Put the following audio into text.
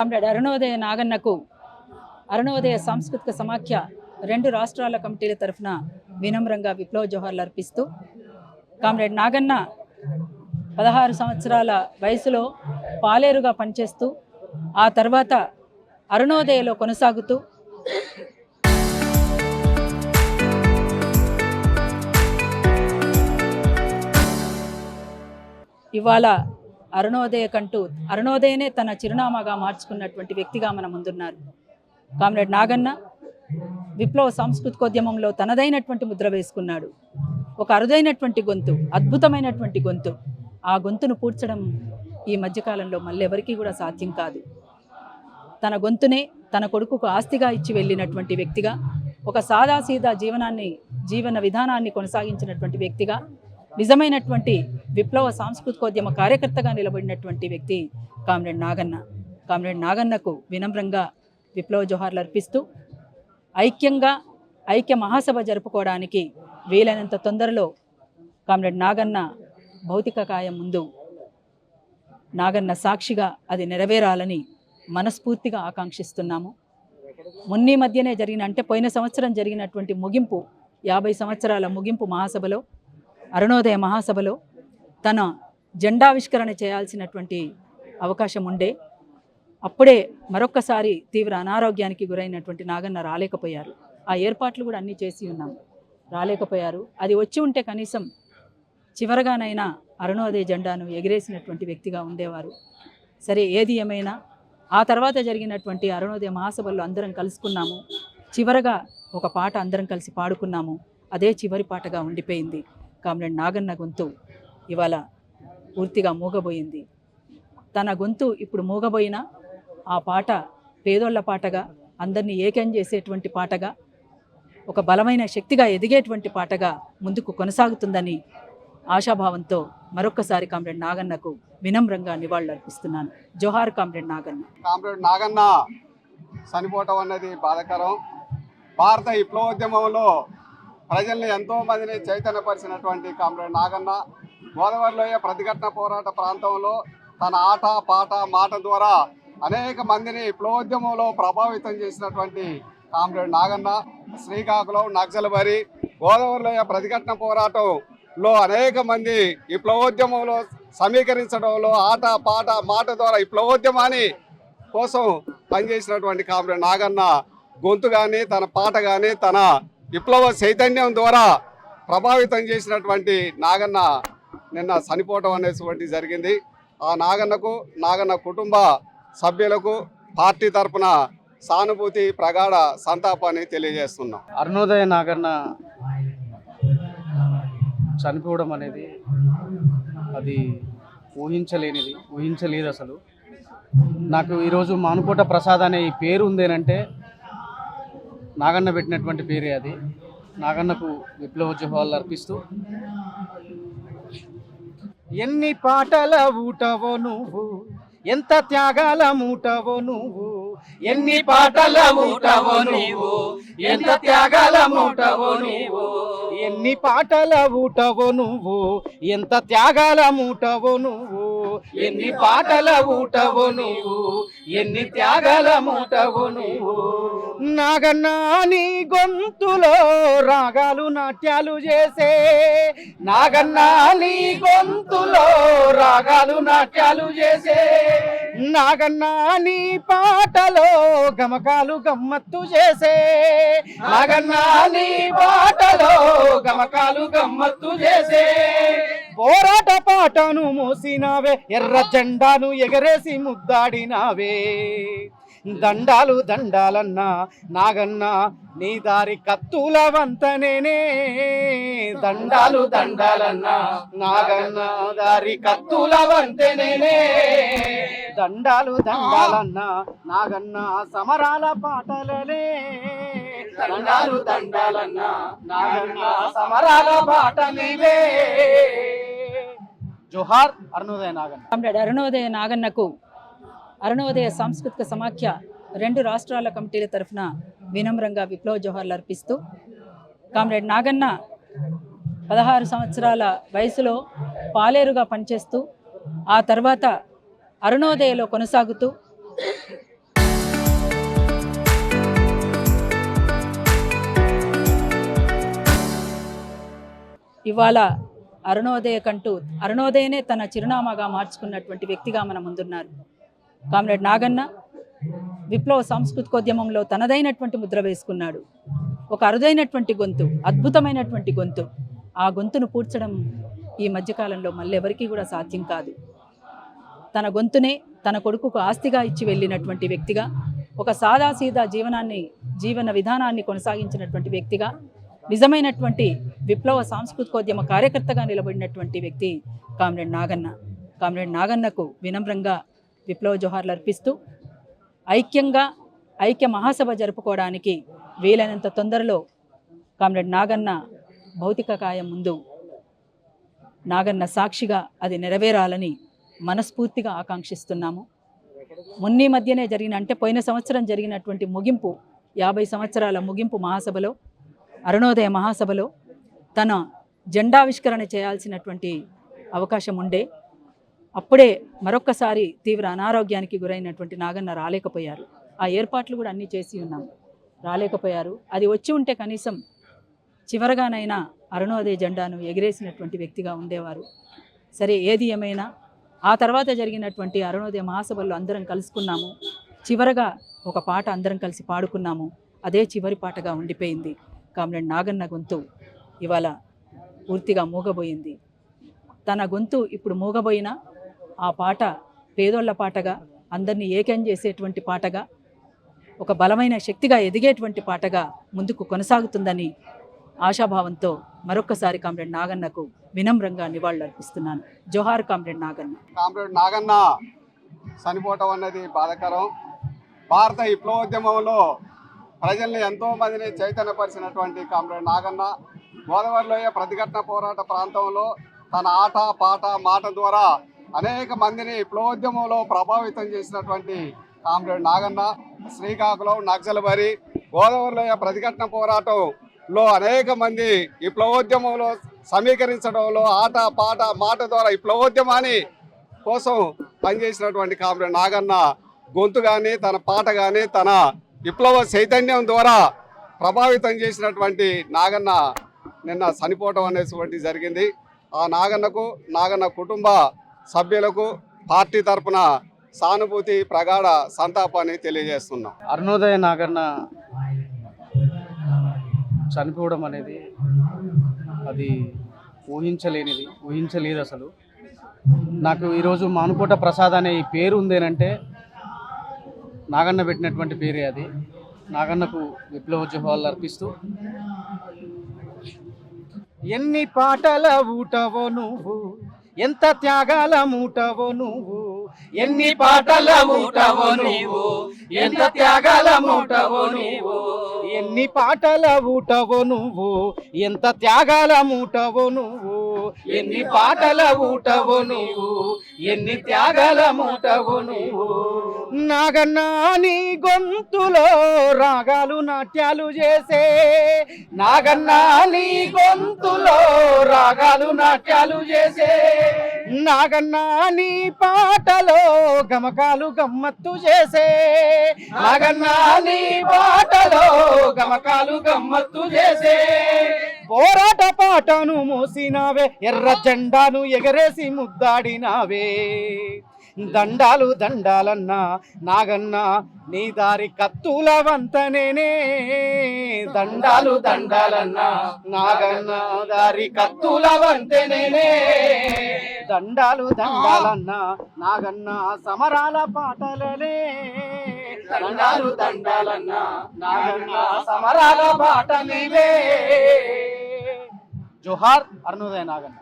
Comrade Arunodaya నాగన్నకు Arunodaya సాంస్కృతిక సమాఖ్య 2 రాష్ట్రాల కమిటీల తరఫున వినమ్రంగా విప్లవ జోహార్లు అర్పిస్తూ కామ్రేడ్ నాగన్న 16 సంవత్సరాల వయసులో పాలేరుగా పనిచేస్తూ ఆ తర్వాత అరుణోదయలో కొనసాగుతూ ఇవాళ అరుణోదయనే తన చిరునామాగా మార్చుకున్నటువంటి వ్యక్తిగా మన ముందున్నారు. కామ్రేడ్ నాగన్న విప్లవ సాంస్కృతికోద్యమంలో తనదైనటువంటి ముద్ర వేసుకున్నాడు. ఒక అరుదైనటువంటి గొంతు, అద్భుతమైనటువంటి గొంతు. ఆ గొంతును పూడ్చడం ఈ మధ్యకాలంలో మళ్ళీ ఎవరికీ కూడా సాధ్యం కాదు. తన గొంతునే తన కొడుకుకు ఆస్తిగా ఇచ్చి వెళ్ళినటువంటి వ్యక్తిగా, ఒక సాదాసీదా జీవన విధానాన్ని కొనసాగించినటువంటి వ్యక్తిగా, నిజమైనటువంటి విప్లవ సాంస్కృతికోద్యమ కార్యకర్తగా నిలబడినటువంటి వ్యక్తి కామ్రేడ్ నాగన్న. కామ్రేడ్ నాగన్నకు వినమ్రంగా విప్లవ జోహార్లు అర్పిస్తూ ఐక్య మహాసభ జరుపుకోవడానికి వీలైనంత తొందరలో కామ్రేడ్ నాగన్న భౌతిక కాయం ముందు నాగన్న సాక్షిగా అది నెరవేరాలని మనస్ఫూర్తిగా ఆకాంక్షిస్తున్నాము. మొన్నీ మధ్యనే పోయిన సంవత్సరం జరిగినటువంటి ముగింపు 50 సంవత్సరాల ముగింపు మహాసభలో, అరుణోదయ మహాసభలో తన జెండావిష్కరణ చేయాల్సినటువంటి అవకాశం ఉండే. అప్పుడే మరొక్కసారి తీవ్ర అనారోగ్యానికి గురైనటువంటి నాగన్న రాలేకపోయారు. ఆ ఏర్పాట్లు కూడా అన్నీ చేసి ఉన్నాం, రాలేకపోయారు. అది వచ్చి ఉంటే కనీసం చివరగానైనా అరుణోదయ జెండాను ఎగిరేసినటువంటి వ్యక్తిగా ఉండేవారు. సరే, ఏది ఏమైనా ఆ తర్వాత జరిగినటువంటి అరుణోదయ మహాసభల్లో అందరం కలుసుకున్నాము. చివరగా ఒక పాట అందరం కలిసి పాడుకున్నాము. అదే చివరి పాటగా ఉండిపోయింది. కామ్రేడ్ నాగన్న గొంతు ఇవాళ పూర్తిగా మూగబోయింది. తన గొంతు ఇప్పుడు మూగబోయినా ఆ పాట పేదోళ్ల పాటగా, అందరినీ ఏకం చేసేటువంటి పాటగా, ఒక బలమైన శక్తిగా ఎదిగేటువంటి పాటగా ముందుకు కొనసాగుతుందని ఆశాభావంతో మరొక్కసారి కామ్రేడ్ నాగన్నకు వినమ్రంగా నివాళులు అర్పిస్తున్నాను. జోహార్ కామ్రేడ్ నాగన్న. కామ్రేడ్ నాగన్న చనిపోవటం అన్నది బాధాకరం. భారత విప్లవోద్యమంలో ప్రజల్ని ఎంతో మందిని చైతన్యపరిచినటువంటి కామ్రేడ్ నాగన్న గోదావరిలోయ ప్రతిఘటన పోరాట ప్రాంతంలో తన ఆట పాట మాట ద్వారా అనేక మందిని విప్లవోద్యమంలో ప్రభావితం చేసినటువంటి కామ్రేడ్ నాగన్న శ్రీకాకుళం, నక్సల్బరి, గోదావరిలోయ ప్రతిఘటన పోరాటంలో అనేక మంది విప్లవోద్యమంలో సమీకరించడంలో ఆట పాట మాట ద్వారా విప్లవోద్యమాన్ని కోసం పనిచేసినటువంటి కామ్రేడ్ నాగన్న గొంతు కానీ, తన పాట కానీ, తన విప్లవ చైతన్యం ద్వారా ప్రభావితం చేసినటువంటి నాగన్న నిన్న చనిపోవటం అనేటువంటి జరిగింది. ఆ నాగన్న కుటుంబ సభ్యులకు పార్టీ తరఫున సానుభూతి, ప్రగాఢ సంతాపాన్ని తెలియజేస్తున్నాం. అరుణోదయ నాగన్న చనిపోవడం అనేది అది ఊహించలేదు అసలు. నాకు ఈరోజు మానుకోట ప్రసాద్ అనే ఈ పేరు ఉందేనంటే నాగన్న పెట్టినటువంటి పేరే అది. నాగన్నకు విప్లవ జోహార్లు అర్పిస్తూ, ఎన్ని పాటల ఊటవో నువ్వు, ఎంత త్యాగాల మూటవో నువ్వు, ఎన్ని పాటల ఊటవో నువ్వు, ఎంత త్యాగాల మూటవో నువ్వు, ఎన్ని పాటల ఊటవో నువ్వు, ఎంత త్యాగాల మూటవో నువ్వు, ఎన్ని పాటల ఊటవో నువ్వు, ఎన్ని త్యాగాల మూటవో నువ్వు. నాగన్న నీ గొంతులో రాగాలు నాట్యాలు చేసే, నాగన్న నీ గొంతులో రాగాలు నాట్యాలు చేసే, నాగన్న నీ పాటలో గమకాలు గమ్మత్తు చేసే, నాగన్న నీ పాటలో గమకాలు గమ్మత్తు చేసే. పోరాట పాటను మోసినావే, ఎర్ర జెండాను ఎగరేసి ముద్దాడినావే. దండాలు దండాలన్నా నాగన్న నీ దారి కత్తుల వంతనేనే, దండాలు దండాలన్నా నాగన్న దారి కత్తుల వంతనేనే, దండాలు దండాలన్నా నాగన్న సమరాల పాటలనే, దండాలు దండాలన్నా నాగన్న సమరాల పాటలనే. జోహార్ అరుణోదయ నాగన్న. కామ్రేడ్ అరుణోదయ నాగన్నకు అరుణోదయ సాంస్కృతిక సమాఖ్య 2 రాష్ట్రాల కమిటీల తరఫున వినమ్రంగా విప్లవ జోహార్లు అర్పిస్తూ కామ్రేడ్ నాగన్న 16 సంవత్సరాల వయసులో పాలేరుగా పనిచేస్తూ ఆ తర్వాత అరుణోదయలో కొనసాగుతూ ఇవాళ అరుణోదయనే తన చిరునామాగా మార్చుకున్నటువంటి వ్యక్తిగా మన ముందున్నారు. కామ్రేడ్ నాగన్న విప్లవ సాంస్కృతికోద్యమంలో తనదైనటువంటి ముద్ర వేసుకున్నాడు. ఒక అరుదైనటువంటి గొంతు, అద్భుతమైనటువంటి గొంతు. ఆ గొంతును పూడ్చడం ఈ మధ్యకాలంలో మళ్ళీ ఎవరికీ కూడా సాధ్యం కాదు. తన గొంతునే తన కొడుకుకు ఆస్తిగా ఇచ్చి వెళ్ళినటువంటి వ్యక్తిగా, ఒక సాదాసీదా జీవన విధానాన్ని కొనసాగించినటువంటి వ్యక్తిగా, నిజమైనటువంటి విప్లవ సాంస్కృతికోద్యమ కార్యకర్తగా నిలబడినటువంటి వ్యక్తి కామ్రేడ్ నాగన్న. కామ్రేడ్ నాగన్నకు వినమ్రంగా విప్లవ జోహార్లు అర్పిస్తూ ఐక్య మహాసభ జరుపుకోవడానికి వీలైనంత తొందరలో కామ్రేడ్ నాగన్న భౌతిక కాయం ముందు నాగన్న సాక్షిగా అది నెరవేరాలని మనస్ఫూర్తిగా ఆకాంక్షిస్తున్నాము. మొన్నీ మధ్యనే పోయిన సంవత్సరం జరిగినటువంటి ముగింపు, 50 సంవత్సరాల ముగింపు మహాసభలో, అరుణోదయ మహాసభలో తన జెండావిష్కరణ చేయాల్సినటువంటి అవకాశం ఉండే. అప్పుడే మరొక్కసారి తీవ్ర అనారోగ్యానికి గురైనటువంటి నాగన్న రాలేకపోయారు. ఆ ఏర్పాట్లు కూడా అన్నీ చేసి ఉన్నాం, రాలేకపోయారు. అది వచ్చి ఉంటే కనీసం చివరగానైనా అరుణోదయ జెండాను ఎగిరేసినటువంటి వ్యక్తిగా ఉండేవారు. సరే, ఏది ఏమైనా ఆ తర్వాత జరిగినటువంటి అరుణోదయ మహాసభల్లో అందరం కలుసుకున్నాము. చివరగా ఒక పాట అందరం కలిసి పాడుకున్నాము. అదే చివరి పాటగా ఉండిపోయింది. కామ్రేడ్ నాగన్న గొంతు ఇవాళ పూర్తిగా మూగబోయింది. తన గొంతు ఇప్పుడు మూగబోయినా ఆ పాట పేదోళ్ల పాటగా, అందరినీ ఏకం చేసేటువంటి పాటగా, ఒక బలమైన శక్తిగా ఎదిగేటువంటి పాటగా ముందుకు కొనసాగుతుందని ఆశాభావంతో మరొక్కసారి కామ్రేడ్ నాగన్నకు వినమ్రంగా నివాళులు అర్పిస్తున్నాను. జోహార్ కామ్రేడ్ నాగన్న. కామ్రేడ్ నాగన్న చనిపోవటం అన్నది బాధాకరం. భారత విప్లవోద్యమంలో ప్రజల్ని ఎంతో మందిని చైతన్యపరిచినటువంటి కామ్రేడ్ నాగన్న గోదావరిలోయ ప్రతిఘటన పోరాట ప్రాంతంలో తన ఆట పాట మాట ద్వారా అనేక మందిని విప్లవోద్యమంలో ప్రభావితం చేసినటువంటి కామ్రేడ్ నాగన్న శ్రీకాకుళం, నక్సల్బరి, గోదావరిలోయ ప్రతిఘటన పోరాటంలో అనేక మంది విప్లవోద్యమంలో సమీకరించడంలో ఆట పాట మాట ద్వారా విప్లవోద్యమాన్ని కోసం పనిచేసినటువంటి కామ్రేడ్ నాగన్న గొంతు కానీ, తన పాట కానీ, తన విప్లవ చైతన్యం ద్వారా ప్రభావితం చేసినటువంటి నాగన్న నిన్న చనిపోవటం అనేటువంటి జరిగింది. ఆ నాగన్నకు, నాగన్న కుటుంబ సభ్యులకు పార్టీ తరఫున సానుభూతి, ప్రగాఢ సంతాపాన్ని తెలియజేస్తున్నాం. అరుణోదయ నాగన్న చనిపోవడం అనేది అది ఊహించలేదు అసలు. నాకు ఈరోజు మానుకోట ప్రసాద్ అనే ఈ పేరు ఉందేనంటే నాగన్న పెట్టినటువంటి పేరే అది. నాగన్నకు విప్లవ జోహార్లు అర్పిస్తూ, ఎన్ని పాటల ఊటవో నువ్వు, ఎంత త్యాగాల మూటవో నువ్వు, ఎన్ని పాటల ఊటవో నువ్వు, ఎంత త్యాగాల మూటవో నువ్వు, ఎన్ని పాటల ఊటవో నువ్వు, ఎంత త్యాగాల మూటవో నువ్వు, ఎన్ని పాటల ఊటవో నువ్వు, ఎన్ని త్యాగాల మూటవో నువ్వు. నాగన్న నీ గొంతులో రాగాలు నాట్యాలు చేసే, నాగన్న నీ గొంతులో రాగాలు నాట్యాలు చేసే, నాగన్న నీ పాటలో గమకాలు గమ్మత్తు చేసే, నాగన్న నీ పాటలో గమకాలు గమ్మత్తు చేసే. పోరాట పాటను మోసినావే, ఎర్ర జెండాను ఎగరేసి ముద్దాడినావే. దండాలు దండాలన్నా నాగన్న నీ దారి కత్తుల వంతనేనే, దండాలు దండాలన్నా నాగన్న దారి కత్తుల వంతనేనే, దండాలు దండాలన్నా నాగన్న సమరాల పాటలనే, దండాలు దండాలన్నా నాగన్న సమరాల పాటలనే. జోహార్ అరుణోదయ నాగన్న.